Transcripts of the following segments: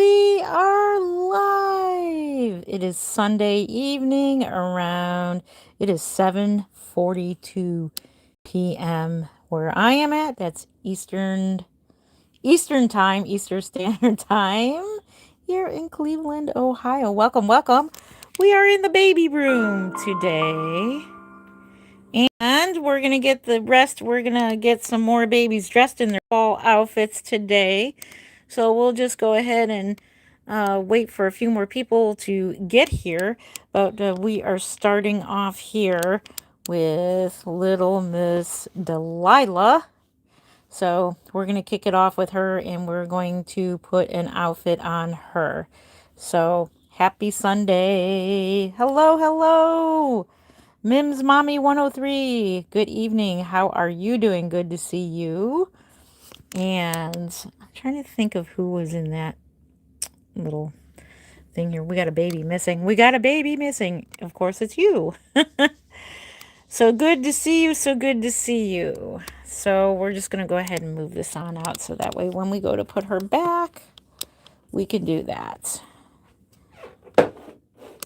We are live. It is Sunday evening around, it is 7:42 p.m. where I am at. That's Eastern time, Eastern Standard Time here in Cleveland, Ohio. Welcome, welcome. We are in the baby room today. And we're going to get the rest. We're going to get some more babies dressed in their fall outfits today. So we'll just go ahead and wait for a few more people to get here. But we are starting off here with little Miss Delilah. So we're going to kick it off with her and we're going to put an outfit on her. So happy Sunday. Hello, hello. Mims Mommy 103. Good evening. How are you doing? Good to see you. And I'm trying to think of who was in that little thing here. We got a baby missing. We got a baby missing. Of course, it's you. So good to see you. So good to see you. So we're just going to go ahead and move this on out so that way when we go to put her back, we can do that.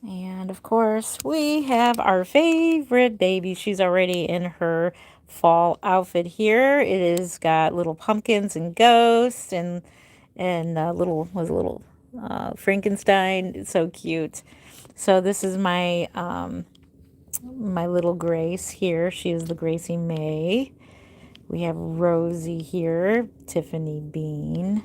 And of course, we have our favorite baby. She's already in her fall outfit here. It has got little pumpkins and ghosts and little Frankenstein. It's so cute. So this is my my little Grace here. She is the Gracie May. We have Rosie here, Tiffany Bean.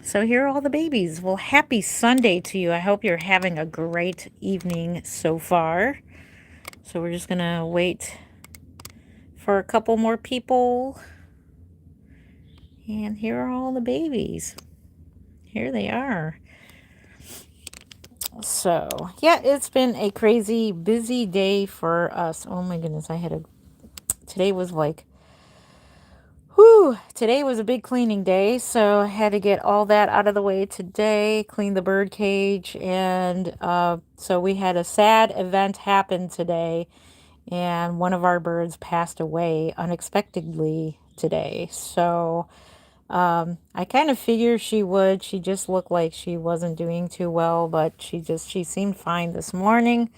So here are all the babies. Well, happy Sunday to you. I hope you're having a great evening so far. So we're just going to wait for a couple more people. And here are all the babies. Here they are. So, yeah, it's been a crazy busy day for us. Oh my goodness, today was like, whew, today was a big cleaning day, so I had to get all that out of the way today, clean the bird cage, and so we had a sad event happen today, and one of our birds passed away unexpectedly today. So I kind of figured she would. She just looked like she wasn't doing too well, but she seemed fine this morning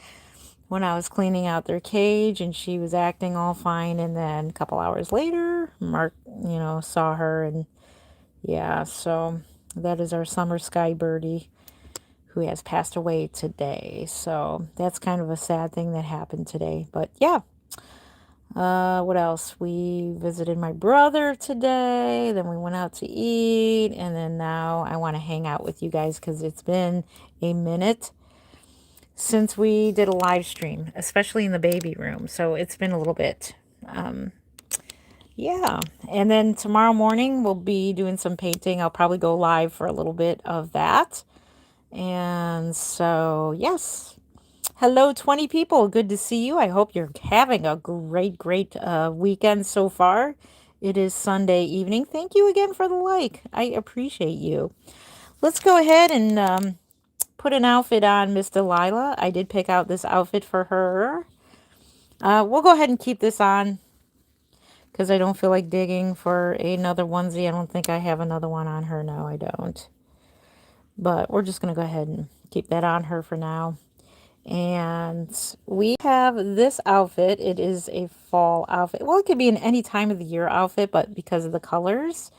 when I was cleaning out their cage, and she was acting all fine. And then a couple hours later, Mark, saw her, and yeah, so that is our summer sky birdie who has passed away today. So that's kind of a sad thing that happened today. But yeah, what else? We visited my brother today, then we went out to eat, and then now I want to hang out with you guys because it's been a minute since we did a live stream, especially in the baby room. So it's been a little bit. Yeah. And then tomorrow morning we'll be doing some painting. I'll probably go live for a little bit of that. And so, yes. Hello, 20 people. Good to see you. I hope you're having a great weekend so far. It is Sunday evening. Thank you again for the like. I appreciate you. Let's go ahead and put an outfit on Miss Delilah. I did pick out this outfit for her. We'll go ahead and keep this on because I don't feel like digging for another onesie. I don't think I have another one on her. No, I don't. But we're just going to go ahead and keep that on her for now. And we have this outfit. It is a fall outfit. Well, it could be an any time of the year outfit, but because of the colors,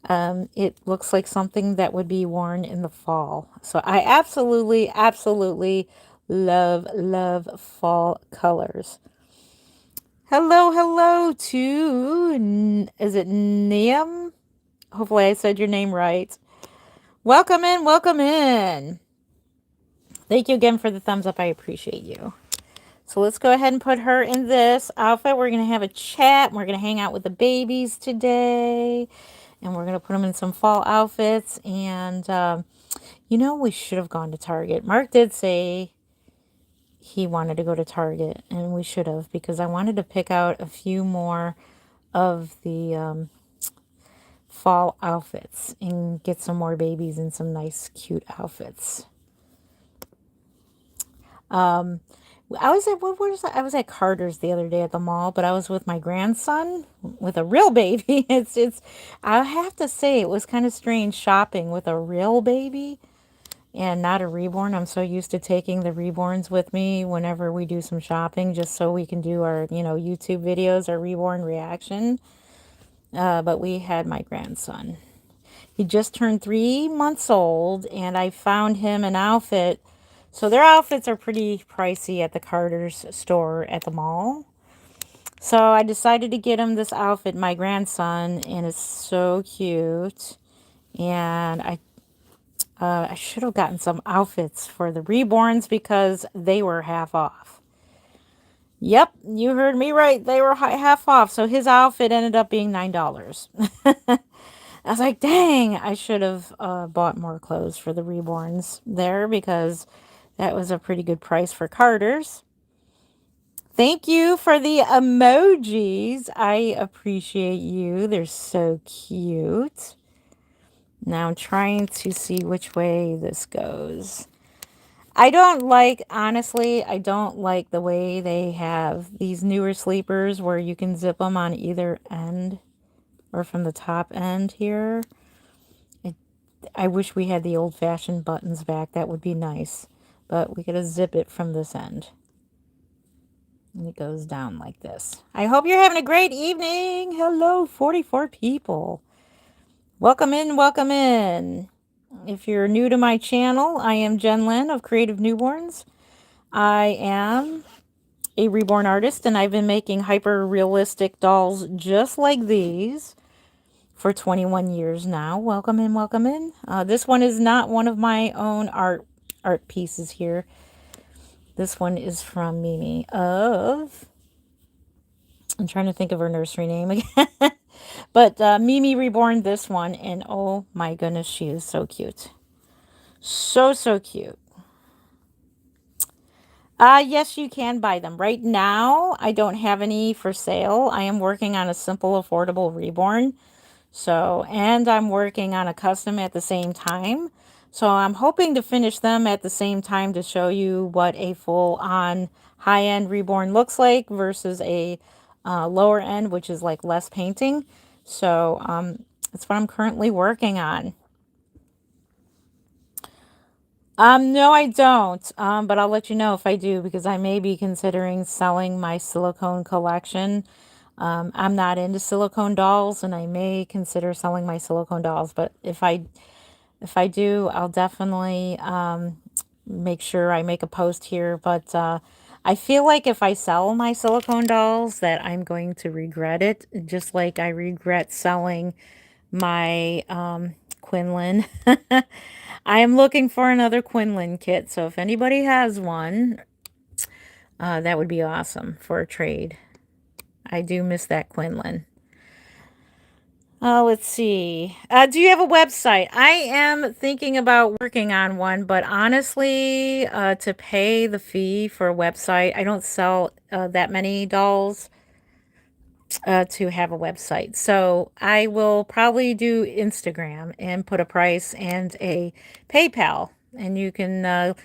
it looks like something that would be worn in the fall. So I absolutely love fall colors. Hello to, is it Niam? Hopefully I said your name right. Welcome in. Thank you again for the thumbs up. I appreciate you. So let's go ahead and put her in this outfit. We're going to have a chat. We're going to hang out with the babies today. And we're going to put them in some fall outfits. And, we should have gone to Target. Mark did say he wanted to go to Target. And we should have, because I wanted to pick out a few more of the fall outfits and get some more babies in some nice, cute outfits. I was at what was that? I was at Carter's the other day at the mall, but I was with my grandson with a real baby. It's I have to say it was kind of strange shopping with a real baby and not a reborn. I'm so used to taking the reborns with me whenever we do some shopping just so we can do our, YouTube videos, our reborn reaction. But we had my grandson. He just turned 3 months old, and I found him an outfit. So their outfits are pretty pricey at the Carter's store at the mall. So I decided to get him this outfit, my grandson, and it's so cute. And I should have gotten some outfits for the reborns because they were half off. Yep, you heard me right. They were half off. So his outfit ended up being $9. I was like, dang, I should have bought more clothes for the reborns there because that was a pretty good price for Carter's. Thank you for the emojis. I appreciate you. They're so cute. Now I'm trying to see which way this goes. Honestly, I don't like the way they have these newer sleepers where you can zip them on either end or from the top end here. I wish we had the old-fashioned buttons back. That would be nice. But we gotta zip it from this end. And it goes down like this. I hope you're having a great evening. Hello, 44 people. Welcome in, welcome in. If you're new to my channel, I am Jen Lynn of Creative Newborns. I am a reborn artist, and I've been making hyper-realistic dolls just like these for 21 years now. Welcome in, welcome in. This one is not one of my own art pieces here. This one is from Mimi of, I'm trying to think of her nursery name again. But Mimi Reborn this one, and oh my goodness, she is so cute. So, so cute. Yes, you can buy them. Right now, I don't have any for sale. I am working on a simple, affordable reborn. So, and I'm working on a custom at the same time. So I'm hoping to finish them at the same time to show you what a full-on high-end reborn looks like versus a lower end, which is like less painting. So that's what I'm currently working on. No, I don't. But I'll let you know if I do because I may be considering selling my silicone collection. I'm not into silicone dolls, and I may consider selling my silicone dolls. But if I do, I'll definitely make sure I make a post here. But I feel like if I sell my silicone dolls, that I'm going to regret it, just like I regret selling my Quinlan. I am looking for another Quinlan kit, so if anybody has one, that would be awesome for a trade. I do miss that Quinlan. Let's see. Do you have a website? I am thinking about working on one, but honestly, to pay the fee for a website, I don't sell that many dolls to have a website. So I will probably do Instagram and put a price and a PayPal. And you can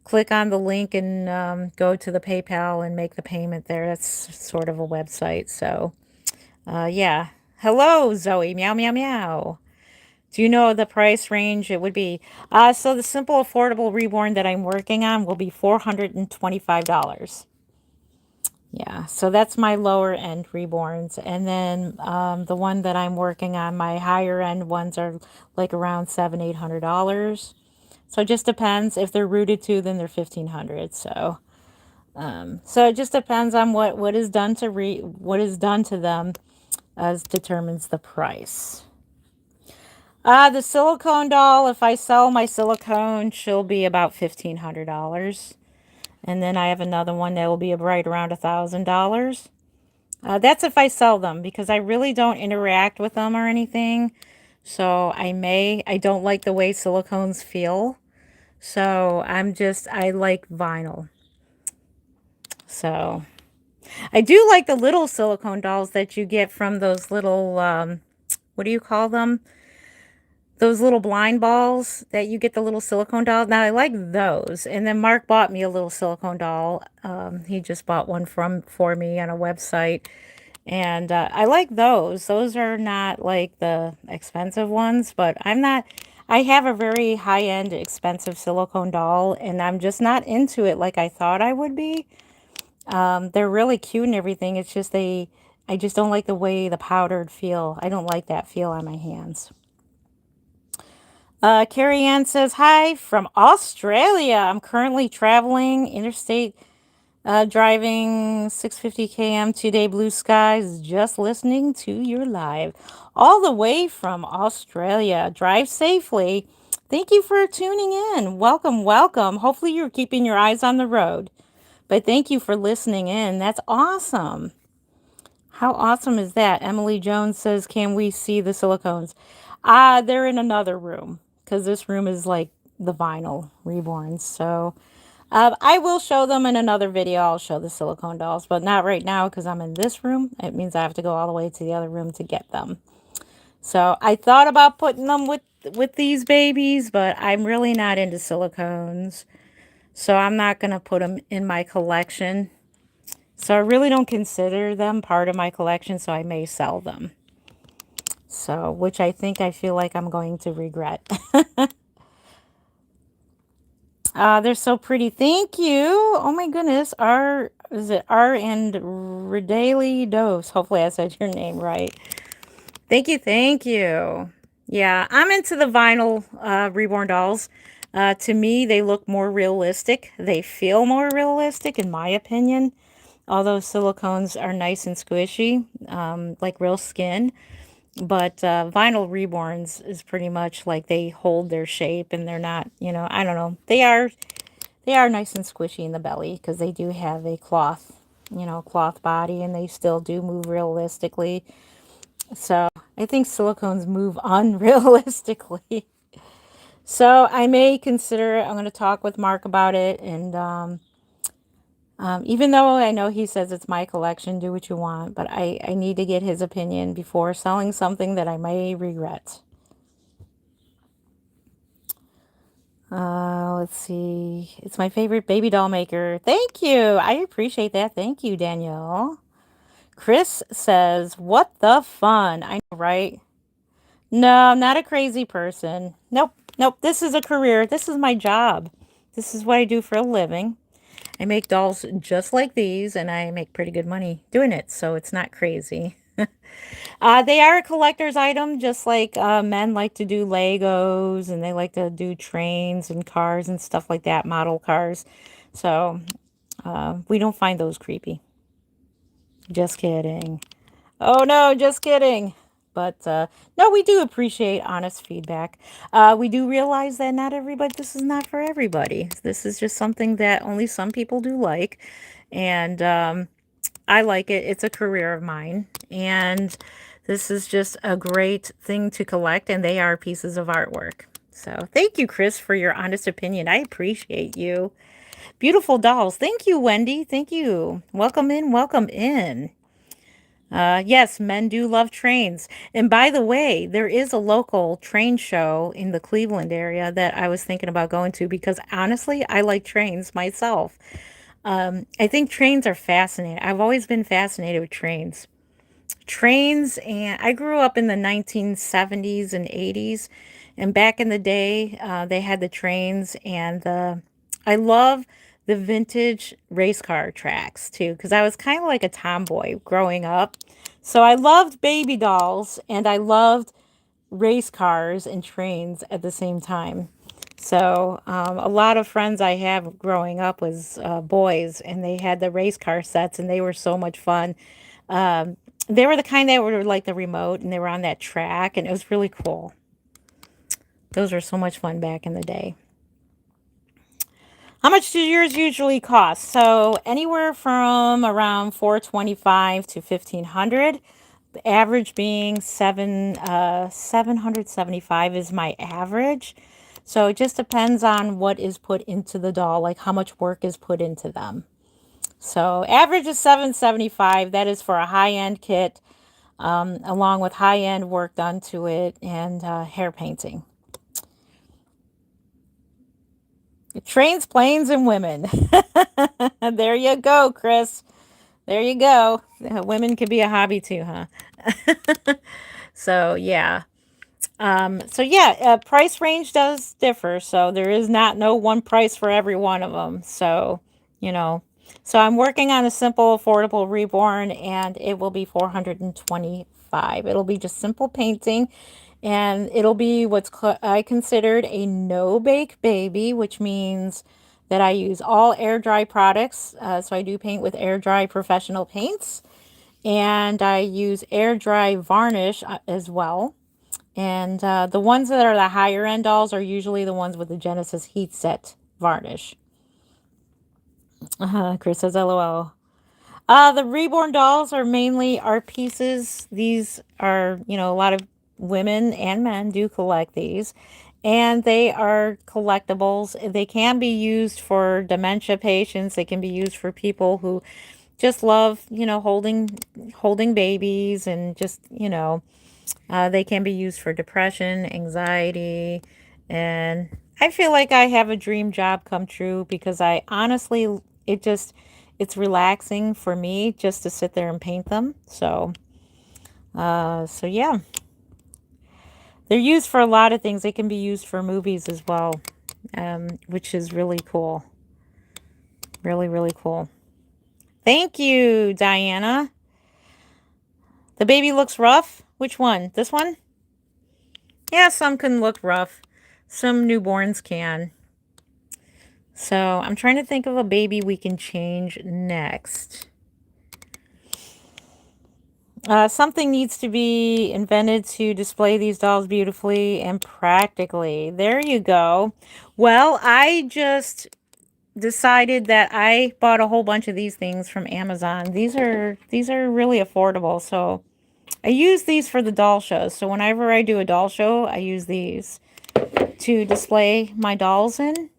click on the link and go to the PayPal and make the payment there. That's sort of a website. So yeah. Hello, Zoe. Meow, meow, meow. Do you know the price range it would be? So the simple affordable reborn that I'm working on will be $425. Yeah, so that's my lower end reborns. And then the one that I'm working on, my higher end ones are like around $700-800. So it just depends. If they're rooted to, then they're $1,500. So it just depends on what is done to what is done to them as determines the price. The silicone doll, if I sell my silicone, she'll be about $1,500. And then I have another one that will be right around $1,000. That's if I sell them because I really don't interact with them or anything. So I don't like the way silicones feel. So I like vinyl. So I do like the little silicone dolls that you get from those little, what do you call them? those little blind balls that you get, the little silicone dolls. Now I like those. And then Mark bought me a little silicone doll. He just bought one for me on a website. And I like those. Those are not like the expensive ones, but I have a very high-end expensive silicone doll, and I'm just not into it like I thought I would be. They're really cute and everything. It's just I just don't like the way the powdered feel. I don't like that feel on my hands. Carrie Ann says, hi from Australia. I'm currently traveling interstate, driving 650 km, 2-day blue skies, just listening to your live. All the way from Australia. Drive safely. Thank you for tuning in. Welcome, welcome. Hopefully you're keeping your eyes on the road. But thank you for listening in. That's awesome. How awesome is that? Emily Jones says, can we see the silicones? They're in another room because this room is like the vinyl reborn. So I will show them in another video. I'll show the silicone dolls, but not right now because I'm in this room. It means I have to go all the way to the other room to get them. So I thought about putting them with these babies, but I'm really not into silicones. So I'm not going to put them in my collection. So I really don't consider them part of my collection, so I may sell them. So, which I feel like I'm going to regret. They're so pretty. Thank you. Oh my goodness. Is it R and Redaley Dose? Hopefully I said your name right. Thank you. Thank you. Yeah, I'm into the vinyl reborn dolls. To me, they look more realistic. They feel more realistic, in my opinion. Although silicones are nice and squishy, like real skin. But vinyl reborns is pretty much like they hold their shape and they're not, I don't know. They are nice and squishy in the belly because they do have a cloth, cloth body, and they still do move realistically. So I think silicones move unrealistically. So I may consider I'm going to talk with Mark about it. And even though I know he says it's my collection, do what you want, but I need to get his opinion before selling something that I may regret. Let's see. It's my favorite baby doll maker. Thank you. I appreciate that. Thank you, Danielle. Chris says, what the fun? I know, right? No, I'm not a crazy person. Nope. Nope. This is a career. This is my job. This is what I do for a living. I make dolls just like these, and I make pretty good money doing it, so it's not crazy. They are a collector's item, just like men like to do Legos, and they like to do trains and cars and stuff like that, model cars. So we don't find those creepy. Just kidding. Oh no, just kidding. But no, we do appreciate honest feedback. We do realize that not everybody, this is not for everybody. This is just something that only some people do like. And I like it. It's a career of mine. And this is just a great thing to collect. And they are pieces of artwork. So thank you, Chris, for your honest opinion. I appreciate you. Beautiful dolls. Thank you, Wendy. Thank you. Welcome in. Welcome in. Yes, men do love trains. And by the way, there is a local train show in the Cleveland area that I was thinking about going to because honestly, I like trains myself. I think trains are fascinating. I've always been fascinated with trains. Trains, and I grew up in the 1970s and 80s, and back in the day, they had the trains, and I love the vintage race car tracks too, because I was kind of like a tomboy growing up. So I loved baby dolls, and I loved race cars and trains at the same time. So a lot of friends I have growing up was boys, and they had the race car sets, and they were so much fun. Um, they were the kind that were like the remote, and they were on that track, and it was really cool. Those were so much fun back in the day. How much do yours usually cost? So anywhere from around 425 to 1500. The average being 775 is my average. So it just depends on what is put into the doll, like how much work is put into them. So average is 775. That is for a high-end kit. along with high-end work done to it and hair painting. It trains planes and women. There you go, Chris. There you go. Women could be a hobby too, huh? So yeah. Price range does differ. So there is not no one price for every one of them. So, you know, so I'm working on a simple, affordable reborn, and it will be 425. It'll be just simple painting, and it'll be I considered a no-bake baby, which means that I use all air dry products. So I do paint with air dry professional paints, and I use air dry varnish as well. And the ones that are the higher end dolls are usually the ones with the Genesis heat set varnish. Chris says LOL. The reborn dolls are mainly art pieces. These are, a lot of women and men do collect these. And they are collectibles. They can be used for dementia patients. They can be used for people who just love, holding babies, and just, they can be used for depression, anxiety, and I feel like I have a dream job come true because I honestly, it's relaxing for me just to sit there and paint them. So yeah, they're used for a lot of things. They can be used for movies as well, which is really cool. Really, really cool. Thank you, Diana. The baby looks rough. Which one? This one? Yeah, some can look rough. Some newborns can. So I'm trying to think of a baby we can change next. Something needs to be invented to display these dolls beautifully and practically. There you go. Well, I just decided that I bought a whole bunch of these things from Amazon. These are really affordable. So I use these for the doll shows. So whenever I do a doll show, I use these to display my dolls in.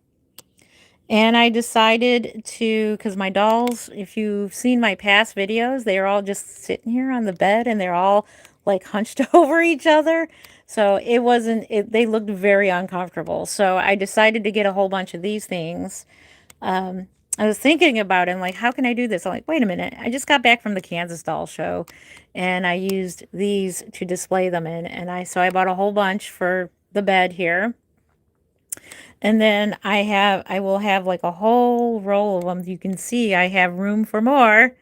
And I decided to, because my dolls, if you've seen my past videos, they are all just sitting here on the bed and they're all like hunched over each other. So they looked very uncomfortable. So I decided to get a whole bunch of these things. I was thinking about it, and like, how can I do this? I'm like, wait a minute. I just got back from the Kansas doll show and I used these to display them in. So I bought a whole bunch for the bed here. And then I will have like a whole roll of them. You can see I have room for more.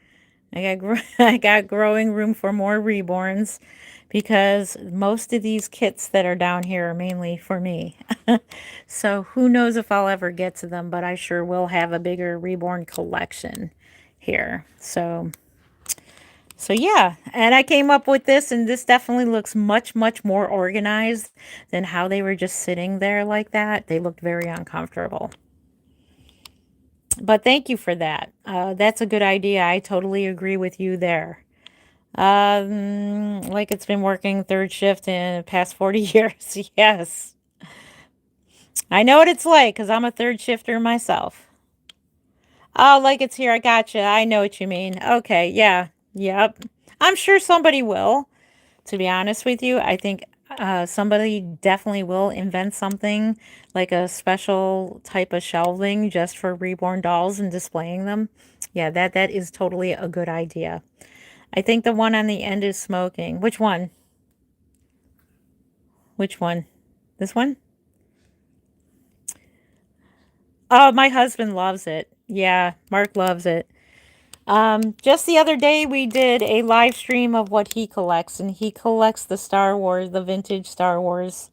I got growing room for more reborns because most of these kits that are down here are mainly for me. So who knows if I'll ever get to them, but I sure will have a bigger reborn collection here. So yeah, and I came up with this, and this definitely looks much, much more organized than how they were just sitting there like that. They looked very uncomfortable. But thank you for that. That's a good idea. I totally agree with you there. Like it's been working third shift in the past 40 years. Yes. I know what it's like because I'm a third shifter myself. Oh, like it's here. I gotcha. I know what you mean. Okay. Yeah. Yep. I'm sure somebody will. To be honest with you, I think somebody definitely will invent something like a special type of shelving just for reborn dolls and displaying them. Yeah, that is totally a good idea. I think the one on the end is smoking. Which one? Which one? This one? Oh, my husband loves it. Yeah, Mark loves it. Just the other day we did a live stream of what he collects, and he collects the Star Wars, the vintage Star Wars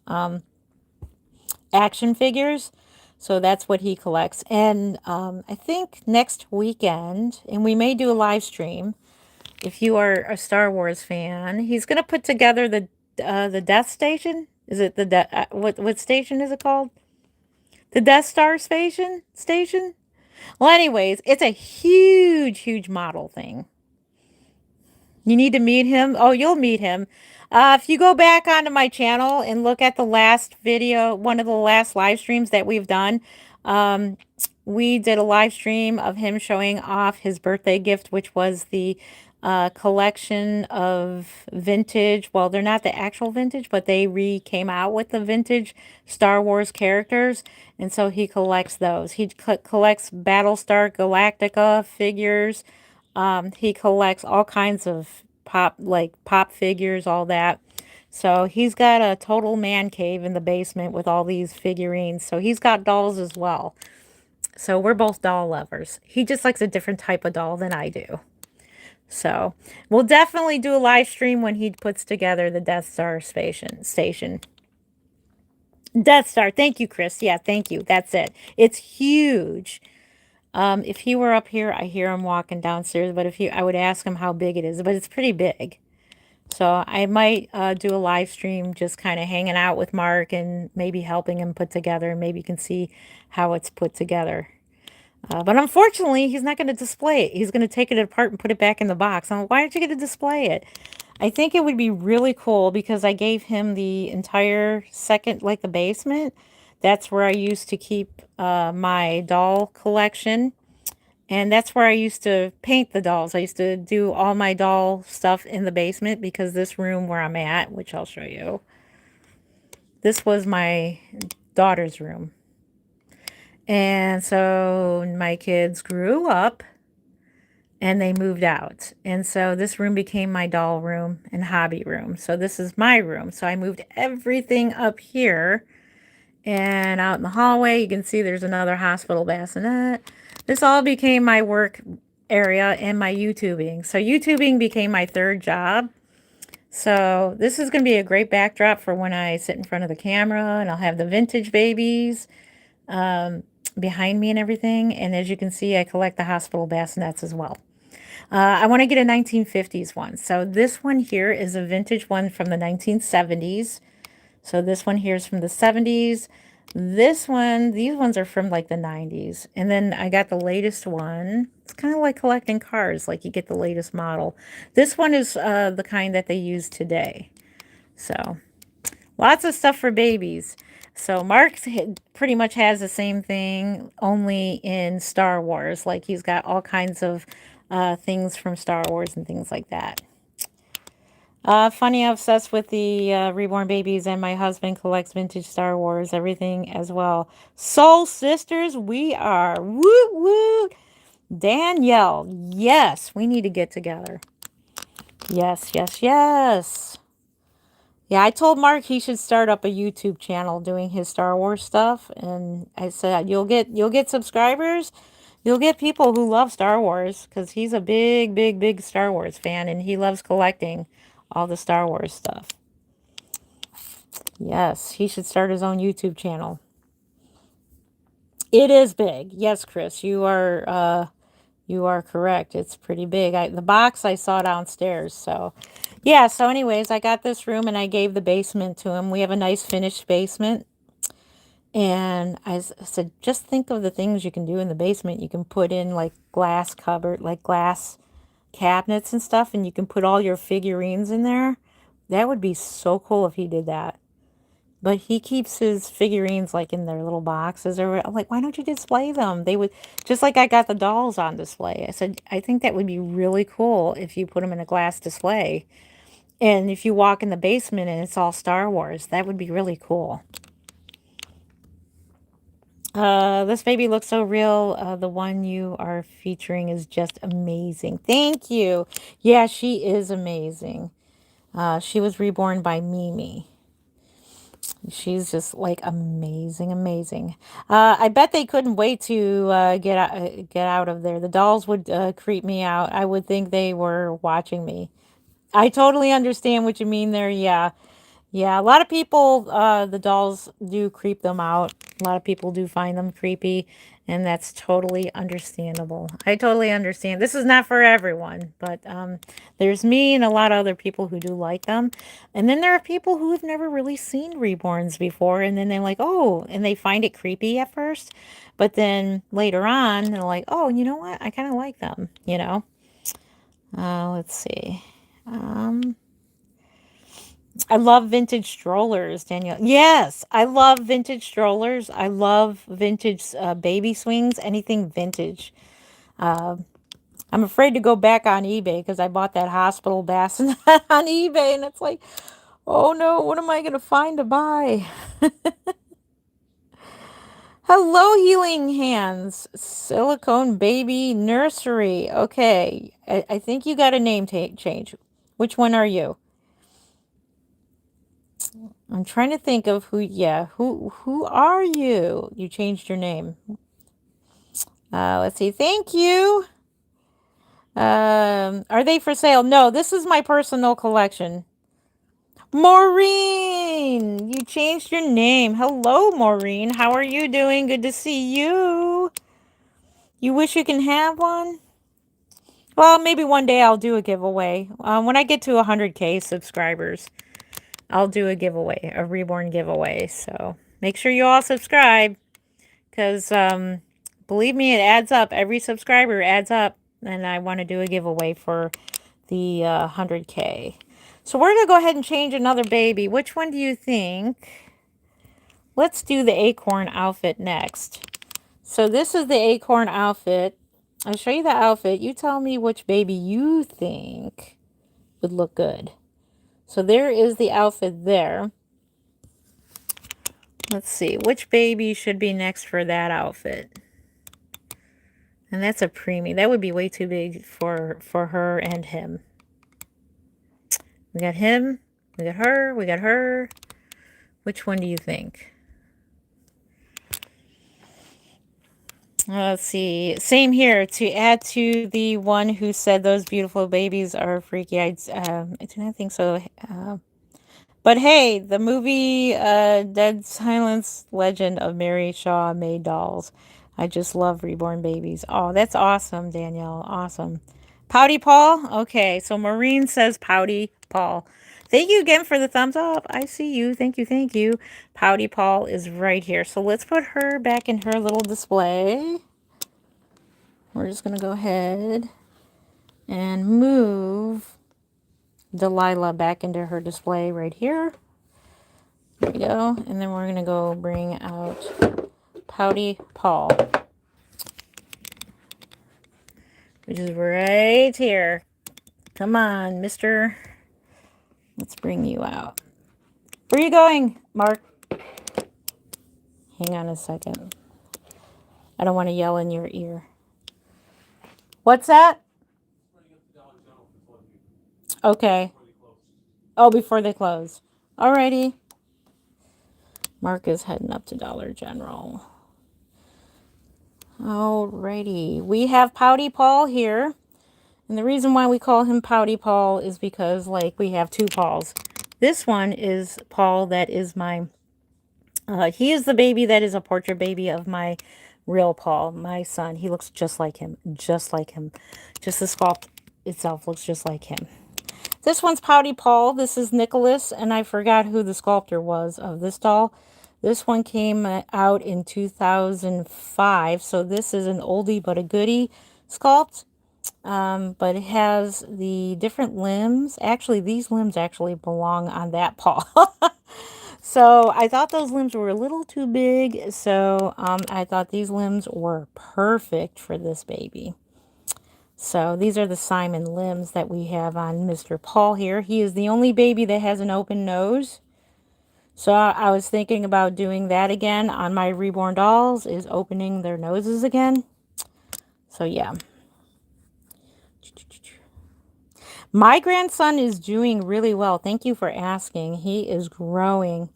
action figures. So that's what he collects. And I think next weekend, and we may do a live stream, if you are a Star Wars fan, he's going to put together the Death Station. Is it what station is it called? The Death Star station? Well, anyways, it's a huge, huge model thing. You need to meet him. Oh, you'll meet him. If you go back onto my channel and look at the last video, one of the last live streams that we've done, we did a live stream of him showing off his birthday gift, which was the collection of vintage. Well, they're not the actual vintage, but they came out with the vintage Star Wars characters, and so he collects those. He collects Battlestar Galactica figures. He collects all kinds of pop figures, all that. So he's got a total man cave in the basement with all these figurines. So he's got dolls as well. So we're both doll lovers. He just likes a different type of doll than I do. So we'll definitely do a live stream when he puts together the Death Star station. Death Star. Thank you, Chris. Yeah, thank you. That's it. It's huge. If he were up here, I hear him walking downstairs, but I would ask him how big it is, but it's pretty big. So I might do a live stream just kind of hanging out with Mark and maybe helping him put together. Maybe you can see how it's put together. But unfortunately, he's not going to display it. He's going to take it apart and put it back in the box. I'm like, why aren't you going to display it? I think it would be really cool because I gave him the entire second, like the basement. That's where I used to keep my doll collection. And that's where I used to paint the dolls. I used to do all my doll stuff in the basement because this room where I'm at, which I'll show you, this was my daughter's room. And so my kids grew up and they moved out. And so this room became my doll room and hobby room. So this is my room. So I moved everything up here and out in the hallway. You can see there's another hospital bassinet. This all became my work area and my YouTubing. So YouTubing became my third job. So this is going to be a great backdrop for when I sit in front of the camera, and I'll have the vintage babies behind me and everything. And as you can see, I collect the hospital bassinets as well. I want to get a 1950s one. So this one here is a vintage one from the 1970s. So this one here is from the 70s. This one, these ones are from like the 90s. And then I got the latest one. It's kind of like collecting cars, like you get the latest model. This one is the kind that they use today. So lots of stuff for babies. So Mark pretty much has the same thing, only in Star Wars. Like he's got all kinds of things from Star Wars and things like that. Funny, obsessed with the Reborn babies, and my husband collects vintage Star Wars, everything as well. Soul sisters, we are. Woot woot. Danielle, yes, we need to get together. Yes, yes, yes. Yeah, I told Mark he should start up a YouTube channel doing his Star Wars stuff, and I said you'll get subscribers. You'll get people who love Star Wars because he's a big, big, big Star Wars fan, and he loves collecting all the Star Wars stuff. Yes, he should start his own YouTube channel. It is big. Yes, Chris, you are correct. It's pretty big. The box I saw downstairs. So, yeah. So, anyways, I got this room and I gave the basement to him. We have a nice finished basement. And I said, just think of the things you can do in the basement. You can put in like glass cupboard, like glass cabinets and stuff, and you can put all your figurines in there. That would be so cool if he did that. But he keeps his figurines like in their little boxes, or I'm like, why don't you display them? They would, just like I got the dolls on display. I said, I think that would be really cool if you put them in a glass display. And if you walk in the basement and it's all Star Wars, that would be really cool. This baby looks so real. The one you are featuring is just amazing. Thank you. Yeah, she is amazing. She was reborn by Mimi. She's just like amazing, amazing. I bet they couldn't wait to get out of there. The dolls would creep me out. I would think they were watching me. I totally understand what you mean there. Yeah. Yeah, a lot of people, the dolls do creep them out. A lot of people do find them creepy, and that's totally understandable. I totally understand. This is not for everyone, but there's me and a lot of other people who do like them. And then there are people who have never really seen Reborns before, and then they're like, oh, and they find it creepy at first, but then later on, they're like, oh, you know what? I kind of like them, you know? Let's see. I love vintage strollers, Danielle. Yes, I love vintage strollers. I love vintage baby swings, anything vintage. I'm afraid to go back on eBay because I bought that hospital bassinet on eBay, and it's like, oh no, what am I going to find to buy? Hello, Healing Hands. Silicone Baby Nursery. Okay, I think you got a name change. Which one are you? I'm trying to think of who, yeah, who are you? You changed your name. Let's see. Thank you. Are they for sale? No, this is my personal collection. Maureen, you changed your name. Hello, Maureen. How are you doing? Good to see you. You wish you can have one? Well, maybe one day I'll do a giveaway. When I get to 100K subscribers, I'll do a giveaway, a Reborn giveaway. So make sure you all subscribe because believe me, it adds up. Every subscriber adds up. And I want to do a giveaway for the 100K. So we're going to go ahead and change another baby. Which one do you think? Let's do the acorn outfit next. So this is the acorn outfit. I'll show you the outfit. You tell me which baby you think would look good. So there is the outfit there. Let's see. Which baby should be next for that outfit? And that's a preemie. That would be way too big for her and him. We got him. We got her. We got her. Which one do you think? Let's see. Same here. To add to the one who said those beautiful babies are freaky, I do not think so. But hey, the movie Dead Silence Legend of Mary Shaw made dolls. I just love reborn babies. Oh, that's awesome, Danielle. Awesome. Pouty Paul? Okay, so Maureen says Pouty Paul. Thank you again for the thumbs up. I see you. Thank you, thank you. Pouty Paul is right here. So let's put her back in her little display. We're just going to go ahead and move Delilah back into her display right here. There we go. And then we're going to go bring out Pouty Paul, which is right here. Come on, mister. Let's bring you out. Where are you going, Mark? Hang on a second. I don't want to yell in your ear. What's that? Okay. Oh, before they close. Alrighty. Mark is heading up to Dollar General. Alrighty. We have Pouty Paul here. And the reason why we call him Pouty Paul is because, like, we have two Pauls. This one is Paul that is my... he is the baby that is a portrait baby of my real Paul, my son. He looks just like him. Just like him. Just the sculpt itself looks just like him. This one's Pouty Paul. This is Nicholas, and I forgot who the sculptor was of this doll. This one came out in 2005, so this is an oldie but a goodie sculpt. But it has the different limbs. Actually, these limbs actually belong on that paw. So I thought those limbs were a little too big, so I thought these limbs were perfect for this baby. So these are the Simon limbs that we have on Mr. Paul here. He is the only baby that has an open nose. So I was thinking about doing that again on my reborn dolls, is opening their noses again. So yeah. My grandson is doing really well. Thank you for asking. He is growing.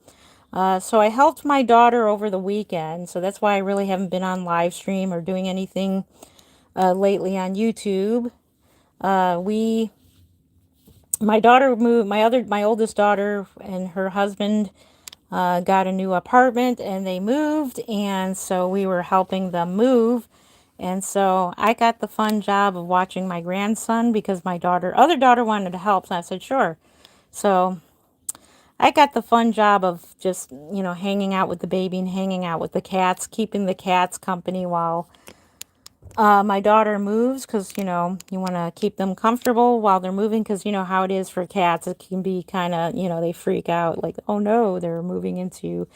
So I helped my daughter over the weekend. So that's why I really haven't been on live stream or doing anything lately on YouTube. My daughter moved, my oldest daughter and her husband got a new apartment and they moved. And so we were helping them move. And so I got the fun job of watching my grandson because my other daughter wanted to help. So I said, sure. So I got the fun job of just, you know, hanging out with the baby and hanging out with the cats, keeping the cats company while my daughter moves, because, you know, you want to keep them comfortable while they're moving, because you know how it is for cats. It can be kind of, you know, they freak out like, oh no, they're moving into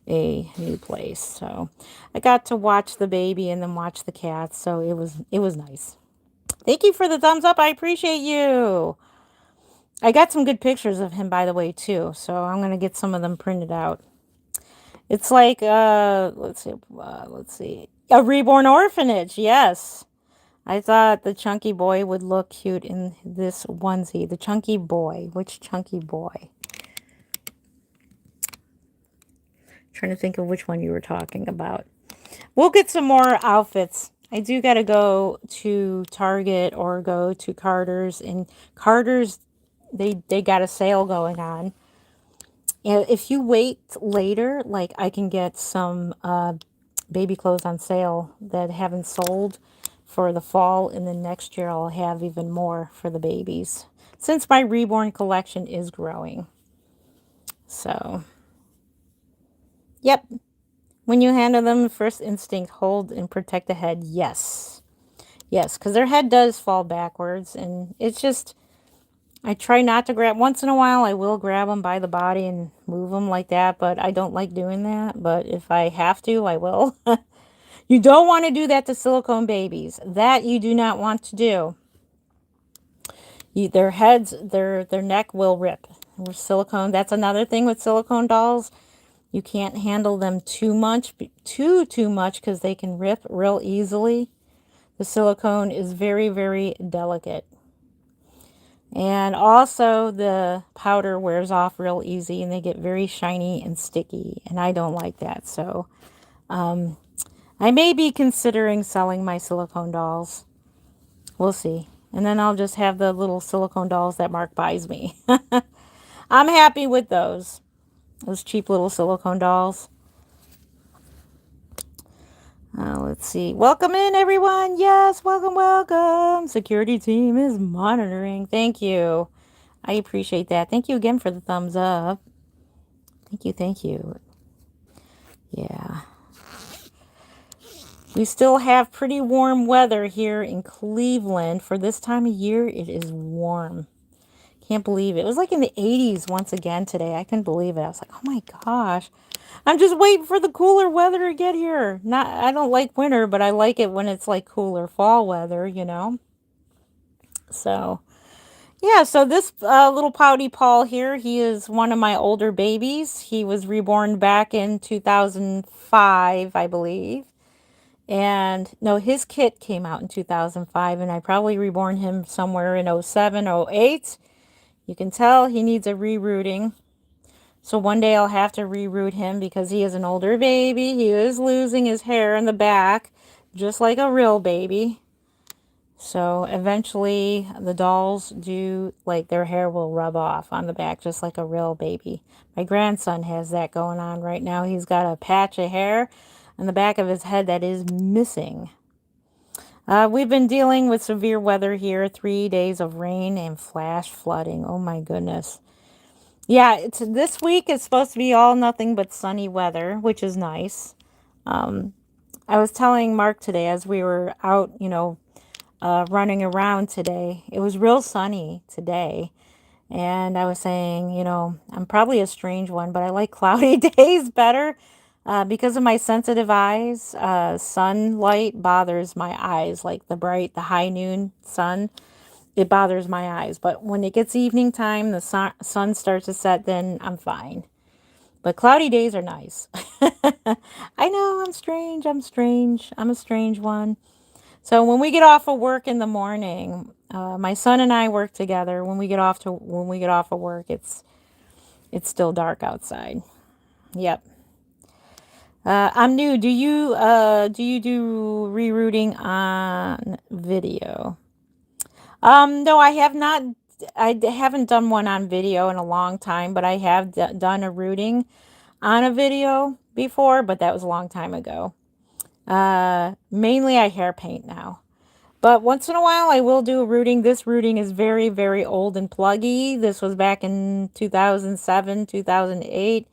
a new place. So I got to watch the baby and then watch the cats. So it was nice. Thank you for the thumbs up. I appreciate you. I got some good pictures of him, by the way, too. So I'm going to get some of them printed out. It's like, let's see. A reborn orphanage. Yes. I thought the chunky boy would look cute in this onesie. The chunky boy. Which chunky boy? Trying to think of which one you were talking about. We'll get some more outfits. I do got to go to Target or go to Carter's. And Carter's, they got a sale going on. And if you wait later, like I can get some baby clothes on sale that haven't sold for the fall. And then next year I'll have even more for the babies. Since my Reborn collection is growing. So, yep. When you handle them, first instinct, hold and protect the head. Yes. Yes, because their head does fall backwards. And it's just, I try not to grab. Once in a while, I will grab them by the body and move them like that. But I don't like doing that. But if I have to, I will. You don't want to do that to silicone babies. That you do not want to do. Their heads, their neck will rip. With silicone, that's another thing with silicone dolls. You can't handle them too much, too much, because they can rip real easily. The silicone is very, very delicate. And also the powder wears off real easy and they get very shiny and sticky. And I don't like that. So I may be considering selling my silicone dolls. We'll see. And then I'll just have the little silicone dolls that Mark buys me. I'm happy with those. Those cheap little silicone dolls. Let's see. Welcome in, everyone. Yes, welcome, welcome. Security team is monitoring. Thank you. I appreciate that. Thank you again for the thumbs up. Thank you, thank you. Yeah. We still have pretty warm weather here in Cleveland. For this time of year, it is warm. Can't believe it. It was like in the 80s once again today. I couldn't believe it. I was like, oh my gosh. I'm just waiting for the cooler weather to get here. I don't like winter, but I like it when it's like cooler fall weather, you know. So, yeah, so this little Pouty Paul here, he is one of my older babies. He was reborn back in 2005, I believe. And no, his kit came out in 2005, and I probably reborn him somewhere in 07, 08. You can tell he needs a rerouting. So one day I'll have to reroot him because he is an older baby. He is losing his hair in the back, just like a real baby. So eventually the dolls do, like, their hair will rub off on the back just like a real baby. My grandson has that going on right now. He's got a patch of hair on the back of his head that is missing. We've been dealing with severe weather here, 3 days of rain and flash flooding. Oh my goodness. Yeah, this week is supposed to be all nothing but sunny weather, which is nice. I was telling Mark today as we were out, running around today. It was real sunny today. And I was saying, I'm probably a strange one, but I like cloudy days better because of my sensitive eyes. Sunlight bothers my eyes, like the high noon sun. It bothers my eyes. But when it gets evening time, the sun starts to set, then I'm fine. But cloudy days are nice. I know, I'm strange. I'm strange. I'm a strange one. So when we get off of work in the morning, my son and I work together. When we get off of work, it's still dark outside. Yep. I'm new. Do you do rerouting on video? No, I have not. I haven't done one on video in a long time, but I have done a routing on a video before, but that was a long time ago. Mainly I hair paint now. But once in a while I will do a routing. This routing is very, very old and pluggy. This was back in 2007, 2008.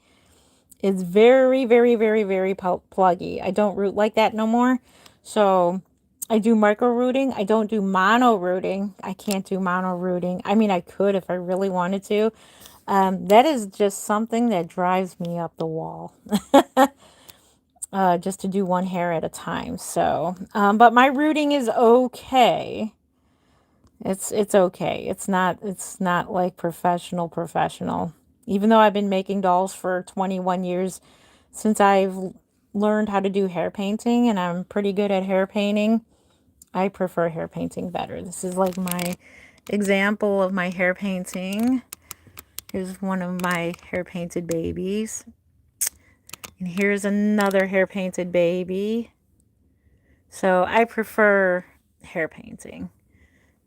It's very, very, very, very pluggy. I don't root like that no more. So I do micro rooting. I don't do mono rooting. I can't do mono rooting. I mean, I could if I really wanted to. That is just something that drives me up the wall. Just to do one hair at a time. So, but my rooting is okay. It's okay. It's not like professional. Even though I've been making dolls for 21 years since I've learned how to do hair painting and I'm pretty good at hair painting, I prefer hair painting better. This is like my example of my hair painting. Here's one of my hair painted babies. And here's another hair painted baby. So I prefer hair painting,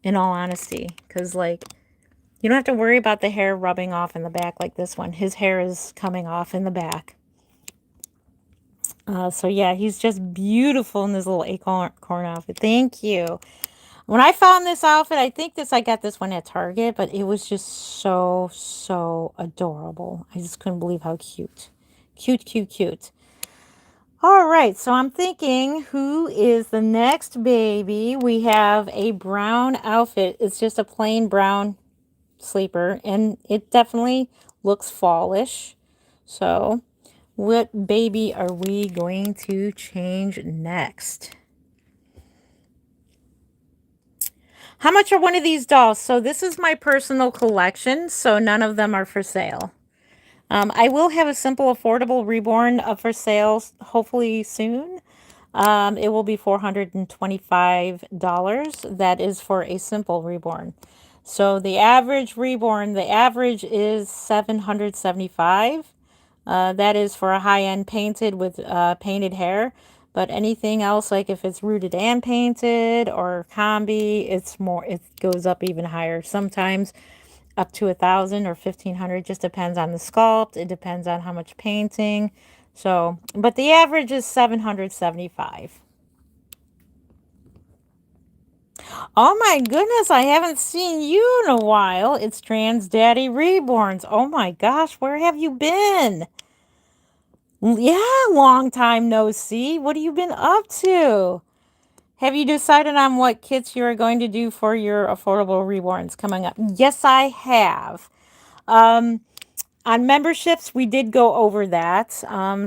in all honesty, because like you don't have to worry about the hair rubbing off in the back like this one. His hair is coming off in the back. So yeah, he's just beautiful in this little acorn outfit. Thank you. When I found this outfit, I got this one at Target, but it was just so, so adorable. I just couldn't believe how cute. Cute, cute, cute. All right, so I'm thinking, who is the next baby? We have a brown outfit. It's just a plain brown sleeper, and it definitely looks fallish. So, what baby are we going to change next? How much are one of these dolls? So this is my personal collection, so none of them are for sale. I will have a simple, affordable Reborn up for sale hopefully soon. It will be $425. That is for a simple Reborn. So the average Reborn, the average is $775. That is for a high-end painted with painted hair. But anything else, like if it's rooted and painted or combi, it's more. It goes up even higher. Sometimes up to 1,000 or 1,500. Just depends on the sculpt. It depends on how much painting. So, but the average is 775. Oh my goodness, I haven't seen you in a while. It's Trans Daddy Reborns. Oh my gosh, where have you been? Yeah, long time no see. What have you been up to? Have you decided on what kits you are going to do for your affordable reborns coming up? Yes, I have. On memberships, we did go over that.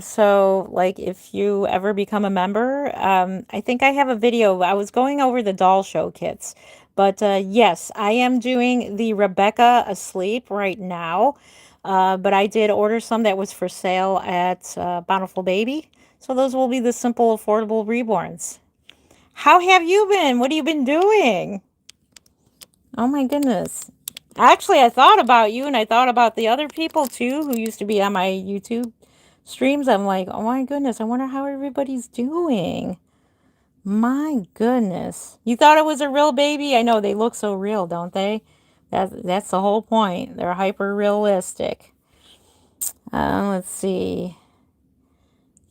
So, like, if you ever become a member, I think I have a video. I was going over the doll show kits. But yes, I am doing the Rebecca Asleep right now. But I did order some that was for sale at Bountiful Baby. So those will be the simple, affordable reborns. How have you been? What have you been doing? Oh my goodness. Actually, I thought about you and I thought about the other people too who used to be on my YouTube streams. I'm like, oh my goodness, I wonder how everybody's doing. My goodness. You thought it was a real baby? I know they look so real, don't they? That's the whole point. They're hyper realistic. Let's see.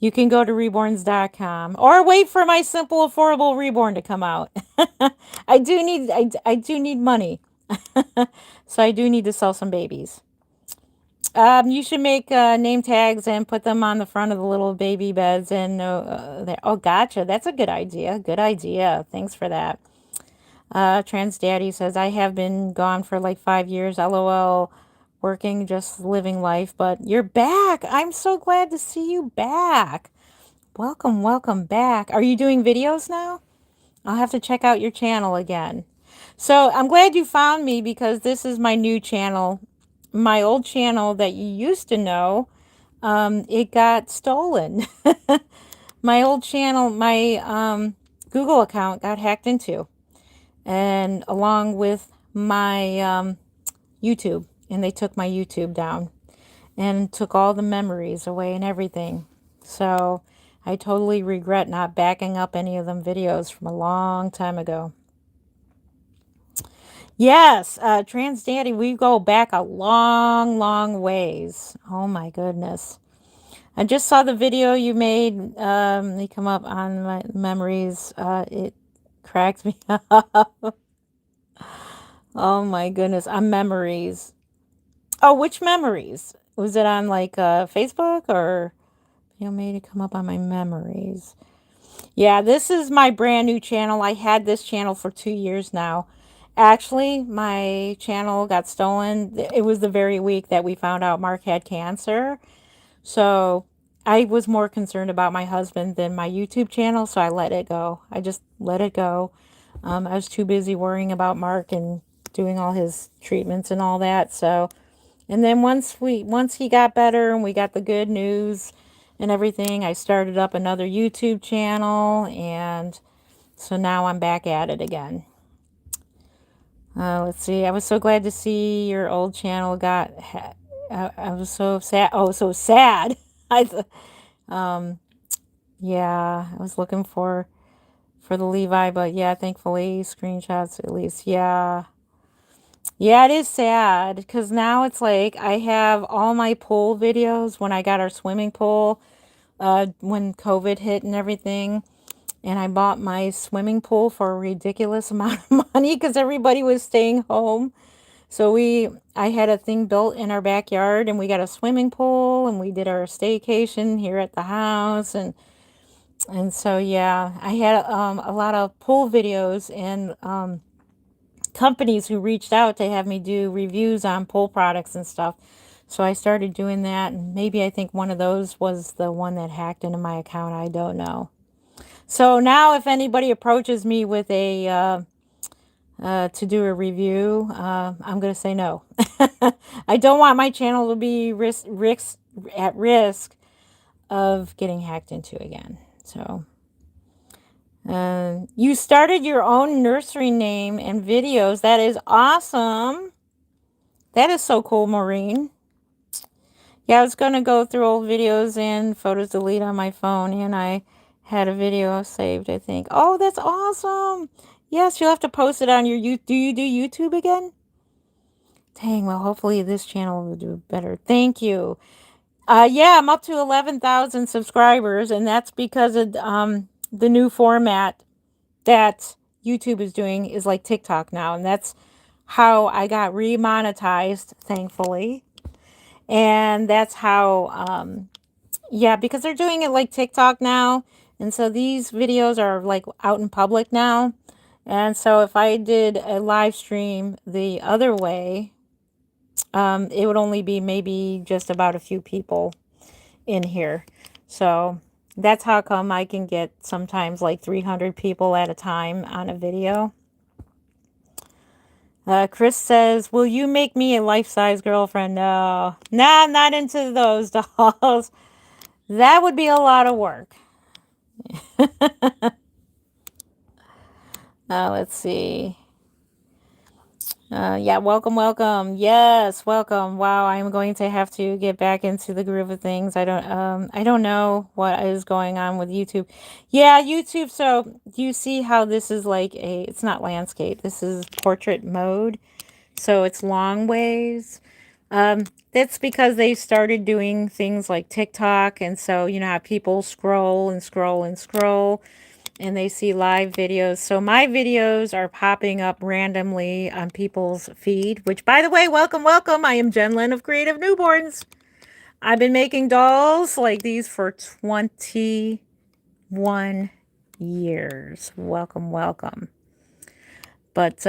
You can go to reborns.com or wait for my simple affordable reborn to come out. I do need money. So I do need to sell some babies. You should make name tags and put them on the front of the little baby beds and oh, gotcha. That's a good idea. Good idea. Thanks for that. Trans Daddy says, I have been gone for like 5 years. LOL. Working, just living life. But you're back. I'm so glad to see you back. Welcome, welcome back. Are you doing videos now? I'll have to check out your channel again. So I'm glad you found me because this is my new channel. My old channel that you used to know, it got stolen. My old channel, my Google account got hacked into. And along with my YouTube. And they took my YouTube down. And took all the memories away and everything. So I totally regret not backing up any of them videos from a long time ago. Yes, Trans Daddy, we go back a long, long ways. Oh my goodness. I just saw the video you made. They come up on my memories. It cracked me up. Oh my goodness. On memories. Oh, which memories? Was it on like Facebook or made it come up on my memories? Yeah, this is my brand new channel. I had this channel for 2 years now. Actually, my channel got stolen. It was the very week that we found out Mark had cancer. So I was more concerned about my husband than my YouTube channel, so I let it go. I just let it go. I was too busy worrying about Mark and doing all his treatments and all that. So, and then once he got better and we got the good news and everything, I started up another YouTube channel, and so now I'm back at it again. Let's see. I was so glad to see your old channel I was so sad. Oh, so sad. Um, yeah, I was looking for the Levi, but yeah, thankfully screenshots at least. Yeah. Yeah, it is sad because now it's like I have all my pool videos when I got our swimming pool, when COVID hit and everything. And I bought my swimming pool for a ridiculous amount of money because everybody was staying home. So I had a thing built in our backyard, and we got a swimming pool, and we did our staycation here at the house, and so yeah, I had a lot of pool videos, and companies who reached out to have me do reviews on pool products and stuff. So I started doing that, and maybe I think one of those was the one that hacked into my account. I don't know. So now if anybody approaches me with a to do a review, I'm going to say no. I don't want my channel to be at risk of getting hacked into again. So, you started your own nursery name and videos. That is awesome. That is so cool, Maureen. Yeah, I was going to go through old videos and photos delete on my phone, and I had a video saved, I think. Oh, that's awesome. Yes, you'll have to post it on your YouTube. Do you do YouTube again? Dang, well, hopefully this channel will do better. Thank you. Yeah, I'm up to 11,000 subscribers, and that's because of the new format that YouTube is doing is like TikTok now, and that's how I got remonetized, thankfully. And that's how, yeah, because they're doing it like TikTok now, and so these videos are like out in public now. And so if I did a live stream the other way, it would only be maybe just about a few people in here. So that's how come I can get sometimes like 300 people at a time on a video. Chris says, will you make me a life-size girlfriend? No. Nah, I'm not into those dolls. That would be a lot of work. Let's see. Yeah, welcome. Yes, welcome. Wow, I'm going to have to get back into the groove of things. I don't know what is going on with YouTube. Yeah, YouTube. So do you see how this is like it's not landscape. This is portrait mode. So it's long ways. That's because they started doing things like TikTok. And so, you know how people scroll and scroll and scroll, and they see live videos. So my videos are popping up randomly on people's feed, which, by the way, welcome. I am Jen Lynn of Creative Newborns. I've been making dolls like these for 21 years. Welcome. But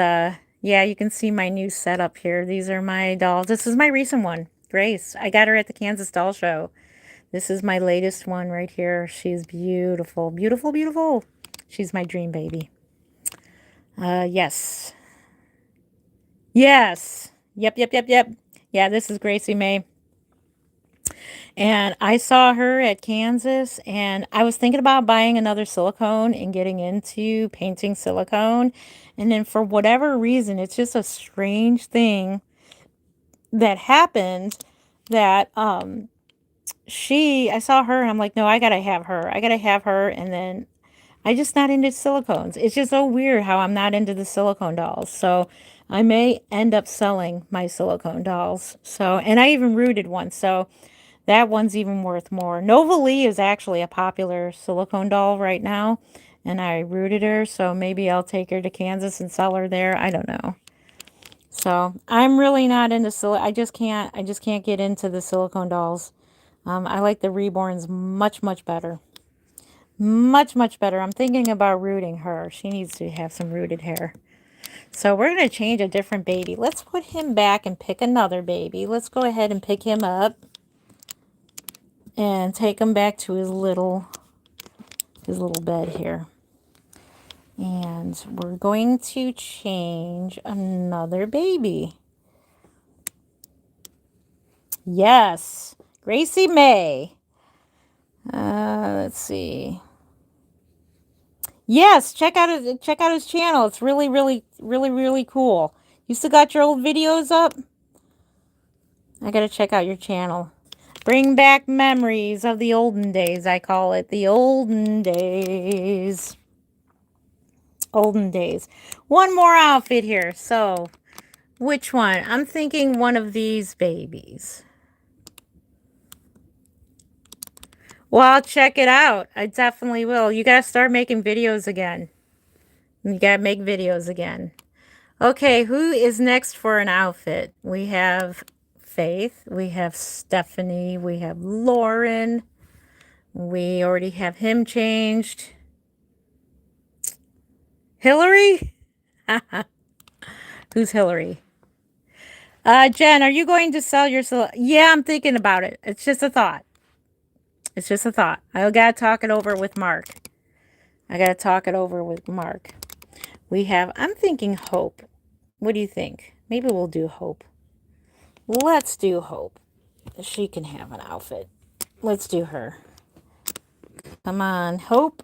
yeah, you can see my new setup here. These are my dolls. This is my recent one, Grace. I got her at the Kansas Doll Show. This is my latest one right here. She's beautiful. She's my dream baby. Yes. Yes. Yep. Yeah, this is Gracie May. And I saw her at Kansas, and I was thinking about buying another silicone and getting into painting silicone. And then for whatever reason, it's just a strange thing that happened that I saw her and I'm like, no, I gotta have her. And then I just not into silicones. It's just so weird how I'm not into the silicone dolls. So I may end up selling my silicone dolls. So, and I even rooted one. So that one's even worth more. Nova Lee is actually a popular silicone doll right now. And I rooted her. So maybe I'll take her to Kansas and sell her there. I don't know. So I'm really not into I just can't get into the silicone dolls. I like the Reborns much better. Much better. I'm thinking about rooting her. She needs to have some rooted hair. So we're going to change a different baby. Let's put him back and pick another baby. Let's go ahead and pick him up and take him back to his little bed here. And we're going to change another baby. Yes, Gracie May. Let's see. Yes, check out his channel. It's really, really, really, really cool. You still got your old videos up? I gotta check out your channel. Bring back memories of the olden days, I call it. The olden days. Olden days. One more outfit here. So, which one? I'm thinking one of these babies. Well, I'll check it out. I definitely will. You gotta start making videos again. You gotta make videos again. Okay, who is next for an outfit? We have Faith. We have Stephanie. We have Lauren. We already have him changed. Hillary? Who's Hillary? Jen, are you going to sell your... Yeah, I'm thinking about it. It's just a thought. It's just a thought. I gotta talk it over with Mark. We have... I'm thinking Hope. What do you think? Maybe we'll do Hope. Let's do Hope. She can have an outfit. Let's do her. Come on, Hope.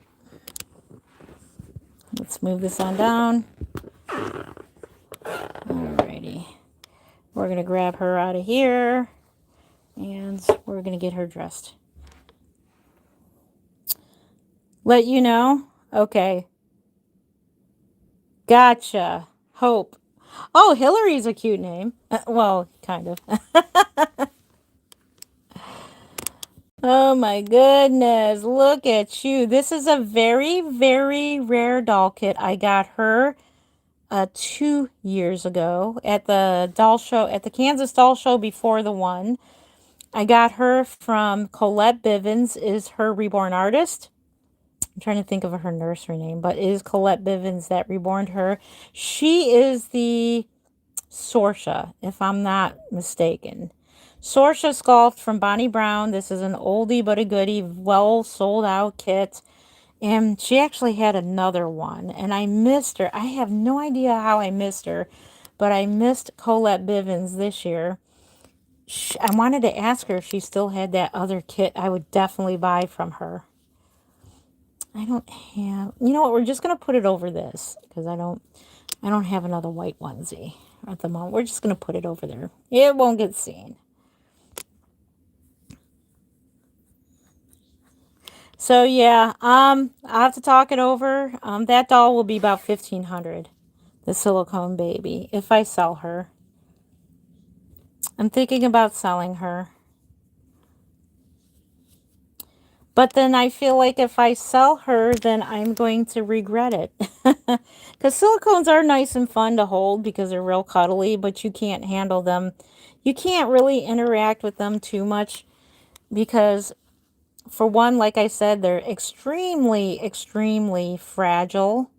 Let's move this on down. Alrighty. We're going to grab her out of here. And we're going to get her dressed. Let you know? Okay. Gotcha. Hope. Oh, Hillary's a cute name. Well, kind of. Oh my goodness. Look at you. This is a very, very rare doll kit. I got her 2 years ago at the doll show, at the Kansas doll show before the one. I got her from Colette Bivens, is her Reborn artist. I'm trying to think of her nursery name, but it is Colette Bivens that reborned her. She is the Sorsha, if I'm not mistaken. Sorsha Sculpt from Bonnie Brown. This is an oldie but a goodie, well sold out kit. And she actually had another one, and I missed her. I have no idea how I missed her, but I missed Colette Bivens this year. I wanted to ask her if she still had that other kit. I would definitely buy from her. I don't have... You know what? We're just going to put it over this because I don't have another white onesie at the moment. We're just going to put it over there. It won't get seen. So yeah, I'll have to talk it over. That doll will be about $1,500. The silicone baby, if I sell her. I'm thinking about selling her. But then I feel like if I sell her, then I'm going to regret it. Because silicones are nice and fun to hold because they're real cuddly, but you can't handle them. You can't really interact with them too much because, for one, like I said, they're extremely, extremely fragile.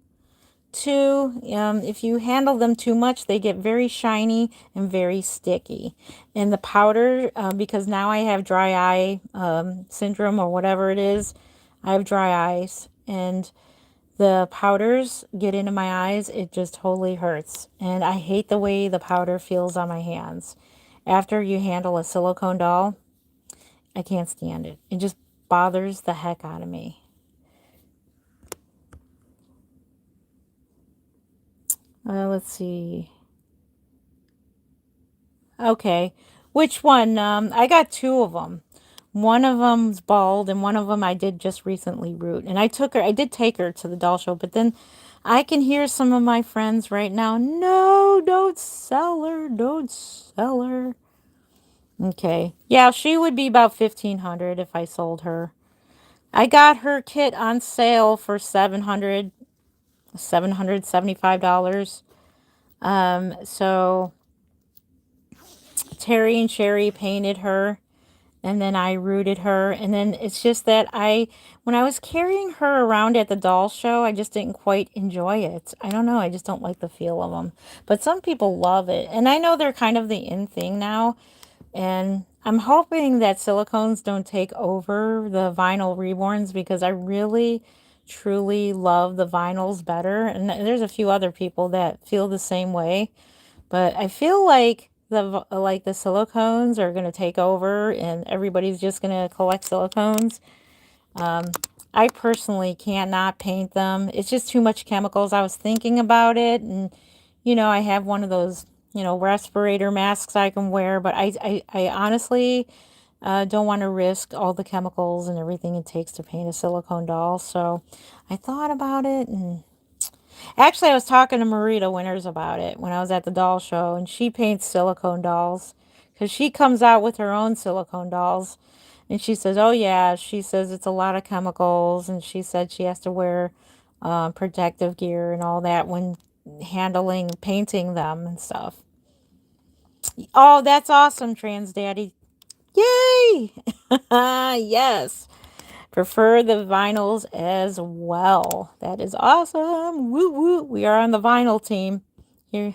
Two, if you handle them too much, they get very shiny and very sticky. And the powder, because now I have dry eye syndrome or whatever it is, I have dry eyes, and the powders get into my eyes. It just totally hurts. And I hate the way the powder feels on my hands. After you handle a silicone doll, I can't stand it. It just bothers the heck out of me. Let's see. Okay. Which one? I got two of them. One of them's bald, and one of them I did just recently root. And I did take her to the doll show, but then I can hear some of my friends right now, no, don't sell her, don't sell her. Okay. Yeah, she would be about $1,500 if I sold her. I got her kit on sale for $775. So Terry and Sherry painted her, and then I rooted her, and then it's just that when I was carrying her around at the doll show, I just didn't quite enjoy it. I don't know, I just don't like the feel of them. But some people love it, and I know they're kind of the in thing now, and I'm hoping that silicones don't take over the vinyl reborns because I really, truly love the vinyls better. And there's a few other people that feel the same way. But I feel like the silicones are going to take over and everybody's just going to collect silicones. Um, I personally cannot paint them. It's just too much chemicals. I was thinking about it, and I have one of those, respirator masks I can wear, but I honestly don't want to risk all the chemicals and everything it takes to paint a silicone doll. So I thought about it, and actually I was talking to Marita Winters about it when I was at the doll show, and she paints silicone dolls because she comes out with her own silicone dolls. And she says, oh, yeah, she says it's a lot of chemicals. And she said she has to wear protective gear and all that when handling, painting them and stuff. Oh, that's awesome, Trans Daddy. Yay! Yes. Prefer the vinyls as well. That is awesome. Woo woo. We are on the vinyl team here.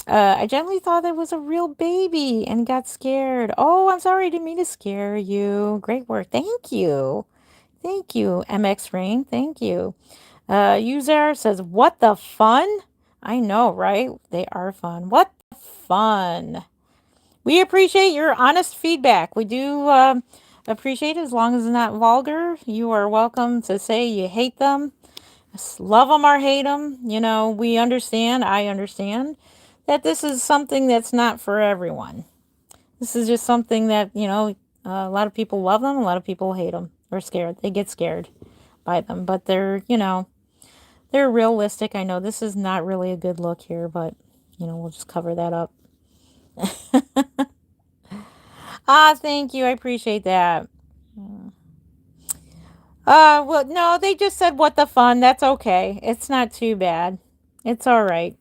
I generally thought it was a real baby and got scared. Oh, I'm sorry. I didn't mean to scare you. Great work. Thank you. Thank you, MX Rain. Thank you. User says, what the fun? I know, right? They are fun. What the fun? We appreciate your honest feedback. We do appreciate it as long as it's not vulgar. You are welcome to say you hate them. Love them or hate them. We understand. I understand that this is something that's not for everyone. This is just something that, a lot of people love them, a lot of people hate them or scared. They get scared by them, but they're realistic. I know this is not really a good look here, but, we'll just cover that up. Thank you. I appreciate that. Well, no, they just said, what the fun? That's okay. It's not too bad. It's all right.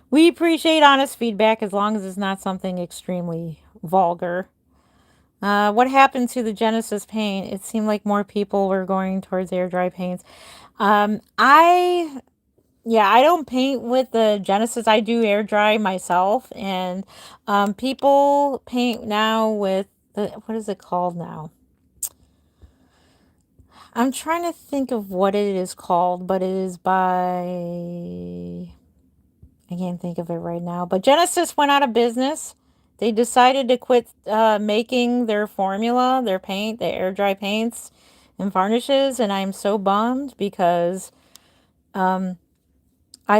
We appreciate honest feedback as long as it's not something extremely vulgar. What happened to the Genesis paint? It seemed like more people were going towards air dry paints. I don't paint with the Genesis. I do air dry myself, and people paint now with what is it called now? I'm trying to think of what it is called, but it is by, I can't think of it right now. But Genesis went out of business. They decided to quit making their formula, their paint, the air dry paints and varnishes, and I'm so bummed because I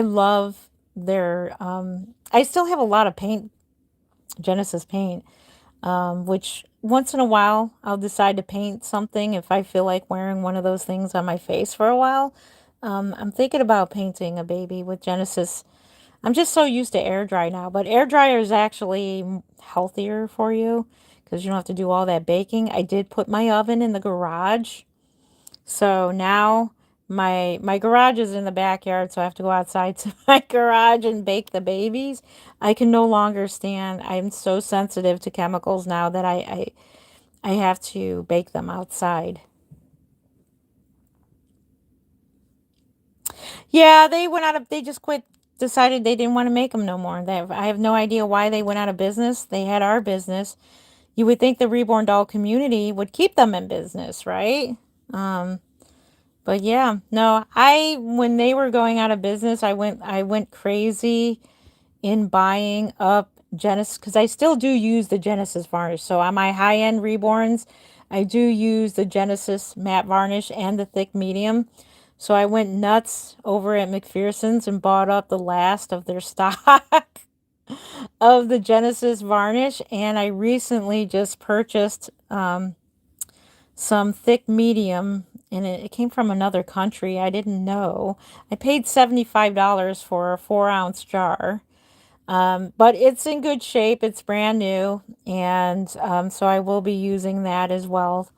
love their. I still have a lot of paint, Genesis paint, which once in a while I'll decide to paint something if I feel like wearing one of those things on my face for a while. I'm thinking about painting a baby with Genesis. I'm just so used to air dry now, but air dryer is actually healthier for you because you don't have to do all that baking. I did put my oven in the garage. So now my garage is in the backyard, so I have to go outside to my garage and bake the babies. I can no longer stand. I'm so sensitive to chemicals now that I have to bake them outside. Yeah, they went out of, they just quit, decided they didn't want to make them no more. I have no idea why they went out of business. They had our business. You would think the Reborn doll community would keep them in business, right? But yeah, no, when they were going out of business, I went crazy in buying up Genesis because I still do use the Genesis varnish. So on my high-end Reborns, I do use the Genesis matte varnish and the thick medium. So I went nuts over at McPherson's and bought up the last of their stock of the Genesis varnish. And I recently just purchased some thick medium, and it came from another country. I didn't know. I paid $75 for a 4-ounce jar. But it's in good shape. It's brand new. And so I will be using that as well.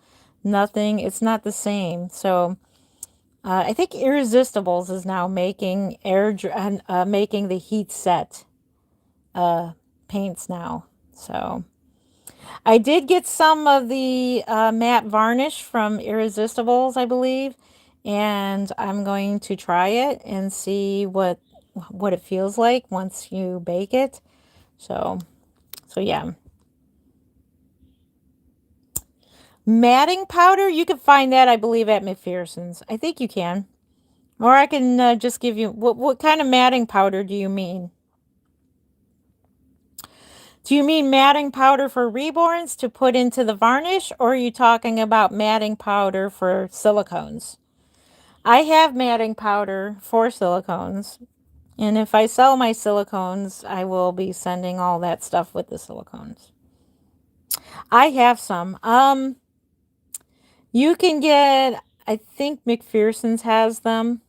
It's not the same. So I think Irresistibles is now making making the heat set paints now. So I did get some of the matte varnish from Irresistibles, I believe, and I'm going to try it and see what it feels like once you bake it. So yeah. Matting powder, you can find that, I believe, at McPherson's. I think you can. Or I can just give you, what kind of matting powder do you mean? Do you mean matting powder for Reborns to put into the varnish, or are you talking about matting powder for silicones? I have matting powder for silicones, and if I sell my silicones, I will be sending all that stuff with the silicones. I have some. You can get, I think McPherson's has them.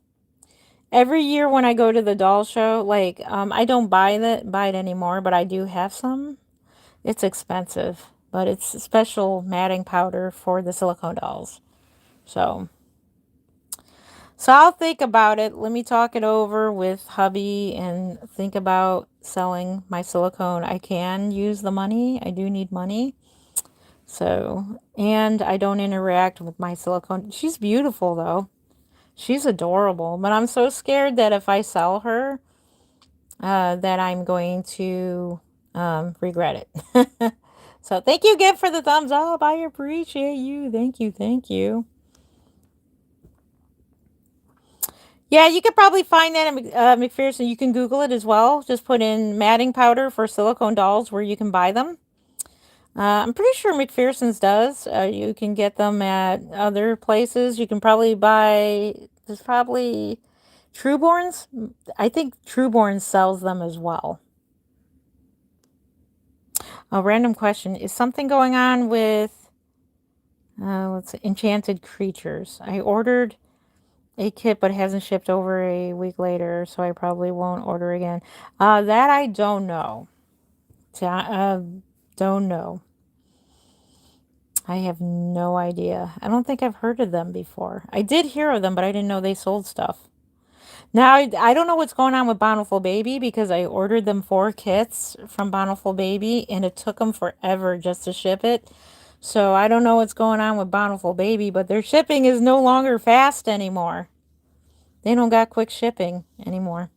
Every year when I go to the doll show, like, I don't buy it anymore, but I do have some. It's expensive, but it's a special matting powder for the silicone dolls. So, so I'll think about it. Let me talk it over with hubby and think about selling my silicone. I can use the money. I do need money. So, and I don't interact with my silicone. She's beautiful though. She's adorable, but I'm so scared that if I sell her, that I'm going to regret it. So thank you again for the thumbs up. I appreciate you. Thank you. Thank you. Yeah, you could probably find that at McPherson. You can Google it as well. Just put in matting powder for silicone dolls where you can buy them. I'm pretty sure McPherson's does. You can get them at other places. You can probably buy, there's probably Trueborn's. I think Trueborn sells them as well. A random question. Is something going on with, let's see, Enchanted Creatures? I ordered a kit, but it hasn't shipped over a week later, so I probably won't order again. That I don't know. Don't know. I have no idea. I don't think I've heard of them before. I did hear of them, but I didn't know they sold stuff. Now, I don't know what's going on with Bountiful Baby because I ordered them 4 kits from Bountiful Baby and it took them forever just to ship it. So I don't know what's going on with Bountiful Baby, but their shipping is no longer fast anymore. They don't got quick shipping anymore.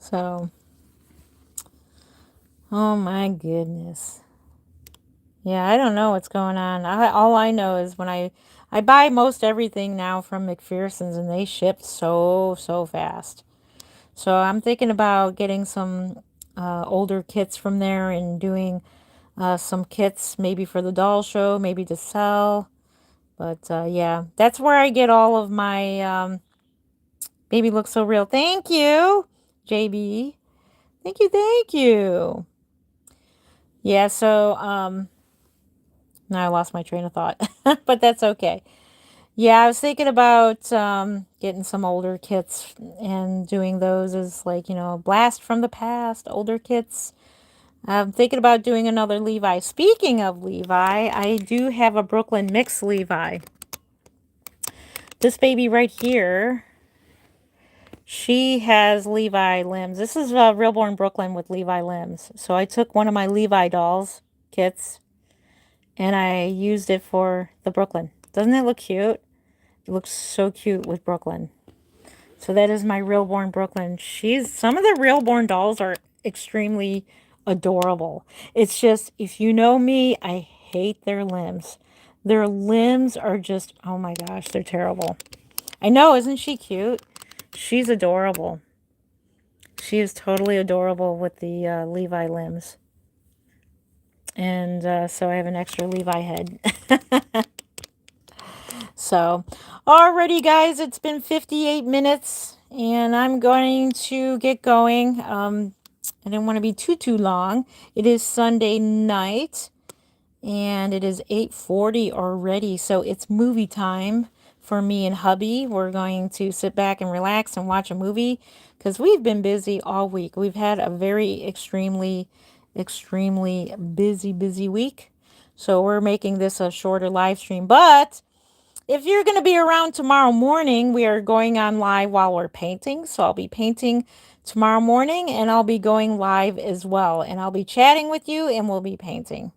So, oh my goodness. Yeah, I don't know what's going on. All I know is when I buy most everything now from McPherson's and they ship so fast. So I'm thinking about getting some older kits from there and doing some kits maybe for the doll show, maybe to sell. But yeah, that's where I get all of my Baby Looks So Real. Thank you, JB. Thank you, thank you. Yeah, so now I lost my train of thought, but that's okay. Yeah, I was thinking about getting some older kits and doing those as like, blast from the past, older kits. I'm thinking about doing another Levi. Speaking of Levi, I do have a Brooklyn mix Levi. This baby right here, she has Levi limbs. This is Reborn Brooklyn with Levi limbs. So I took one of my Levi dolls kits and I used it for the Brooklyn. Doesn't it look cute? It looks so cute with Brooklyn. So that is my Reborn Brooklyn. Some of the Reborn dolls are extremely adorable. It's just, if you know me, I hate their limbs. Their limbs are just, oh my gosh, they're terrible. I know, isn't she cute? She's adorable. She is totally adorable with the Levi limbs. And so I have an extra Levi head. So, alrighty guys, it's been 58 minutes and I'm going to get going. I didn't want to be too long. It is Sunday night and it is 8:40 already. So it's movie time for me and hubby. We're going to sit back and relax and watch a movie because we've been busy all week. We've had a very extremely busy week. So we're making this a shorter live stream, but if you're going to be around tomorrow morning, we are going on live while we're painting. So I'll be painting tomorrow morning and I'll be going live as well. And I'll be chatting with you and we'll be painting.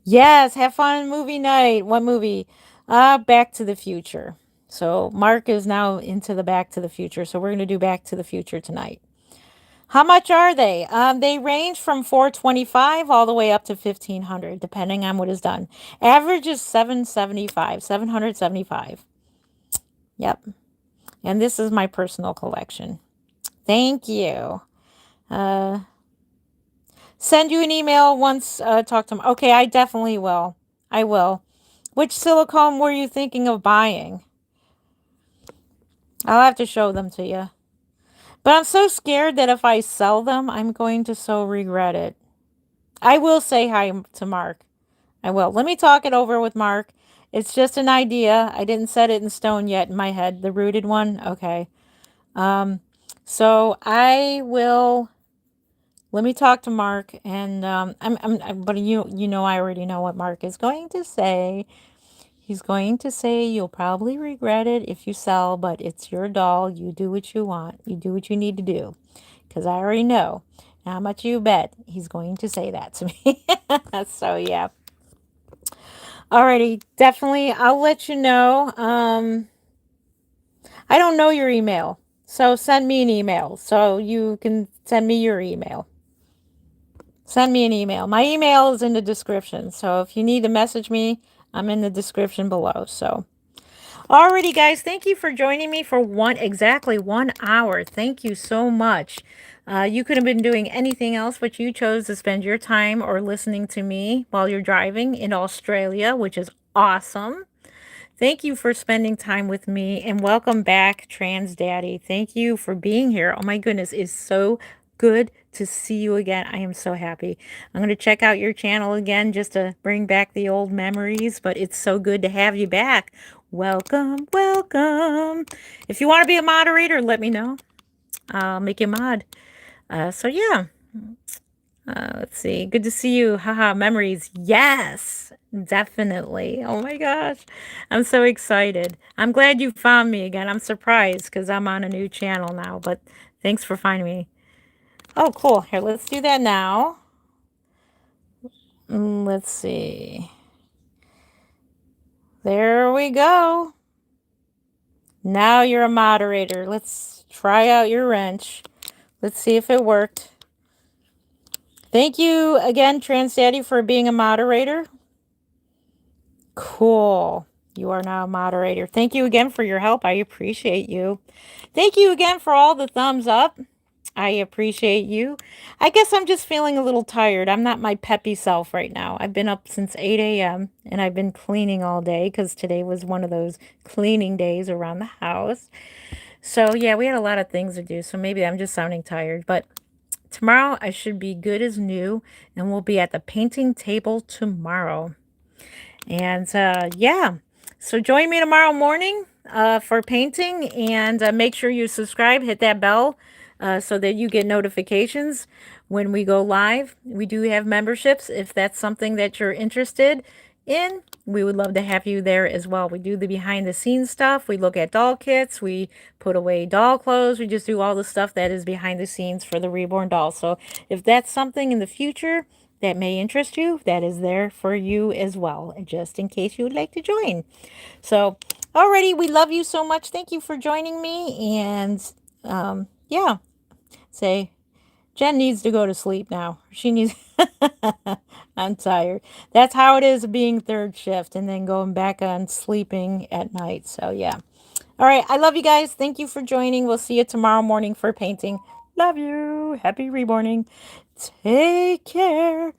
Yes, have fun movie night. What movie? Back to the Future. So Mark is now into the Back to the Future. So we're going to do Back to the Future tonight. How much are they? They range from 425 all the way up to 1500, depending on what is done. Average is 775, 775. Yep. And this is my personal collection. Thank you. Uh, Send you an email once talk to them. Okay, I definitely will. I will. Which silicone were you thinking of buying? I'll have to show them to you. But I'm so scared that if I sell them, I'm going to so regret it. I will say hi to Mark. I will. Let me talk it over with Mark. It's just an idea. I didn't set it in stone yet in my head. The rooted one? Okay. Um, so I will. Let me talk to Mark, and but you know, I already know what Mark is going to say. He's going to say you'll probably regret it if you sell, but it's your doll. You do what you want. You do what you need to do, because I already know. How much you bet he's going to say that to me. So yeah. Alrighty, definitely. I'll let you know. I don't know your email, so send me an email so you can send me your email. Send me an email. My email is in the description. So if you need to message me, I'm in the description below. So, alrighty, guys. Thank you for joining me for exactly 1 hour. Thank you so much. You could have been doing anything else, but you chose to spend your time or listening to me while you're driving in Australia, which is awesome. Thank you for spending time with me, and welcome back, Trans Daddy. Thank you for being here. Oh my goodness, it's so good to see you again. I am so happy. I'm going to check out your channel again just to bring back the old memories, but it's so good to have you back. Welcome, welcome. If you want to be a moderator, let me know. I'll make you a mod. So yeah. Let's see. Good to see you. Haha, memories. Yes, definitely. Oh my gosh. I'm so excited. I'm glad you found me again. I'm surprised because I'm on a new channel now, but thanks for finding me. Oh, cool. Here, let's do that now. Let's see. There we go. Now you're a moderator. Let's try out your wrench. Let's see if it worked. Thank you again, Trans Daddy, for being a moderator. Cool. You are now a moderator. Thank you again for your help. I appreciate you. Thank you again for all the thumbs up. I appreciate you. I guess I'm just feeling a little tired. I'm not my peppy self right now. I've been up since 8 a.m. and I've been cleaning all day because today was one of those cleaning days around the house. So yeah, we had a lot of things to do. So maybe I'm just sounding tired. But tomorrow I should be good as new, and we'll be at the painting table tomorrow. And yeah, so join me tomorrow morning for painting, and make sure you subscribe, hit that bell so that you get notifications when we go live. We do have memberships if that's something that you're interested in. We would love to have you there as well. We do the behind the scenes stuff. We look at doll kits. We put away doll clothes. We just do all the stuff that is behind the scenes for the Reborn doll. So if that's something in the future that may interest you, that is there for you as well, just in case you would like to join. So, alrighty, we love you so much. Thank you for joining me. And yeah, say, Jen needs to go to sleep now. She needs, I'm tired. That's how it is being third shift and then going back on sleeping at night. So, yeah. All right, I love you guys. Thank you for joining. We'll see you tomorrow morning for painting. Love you. Happy reborning. Take care.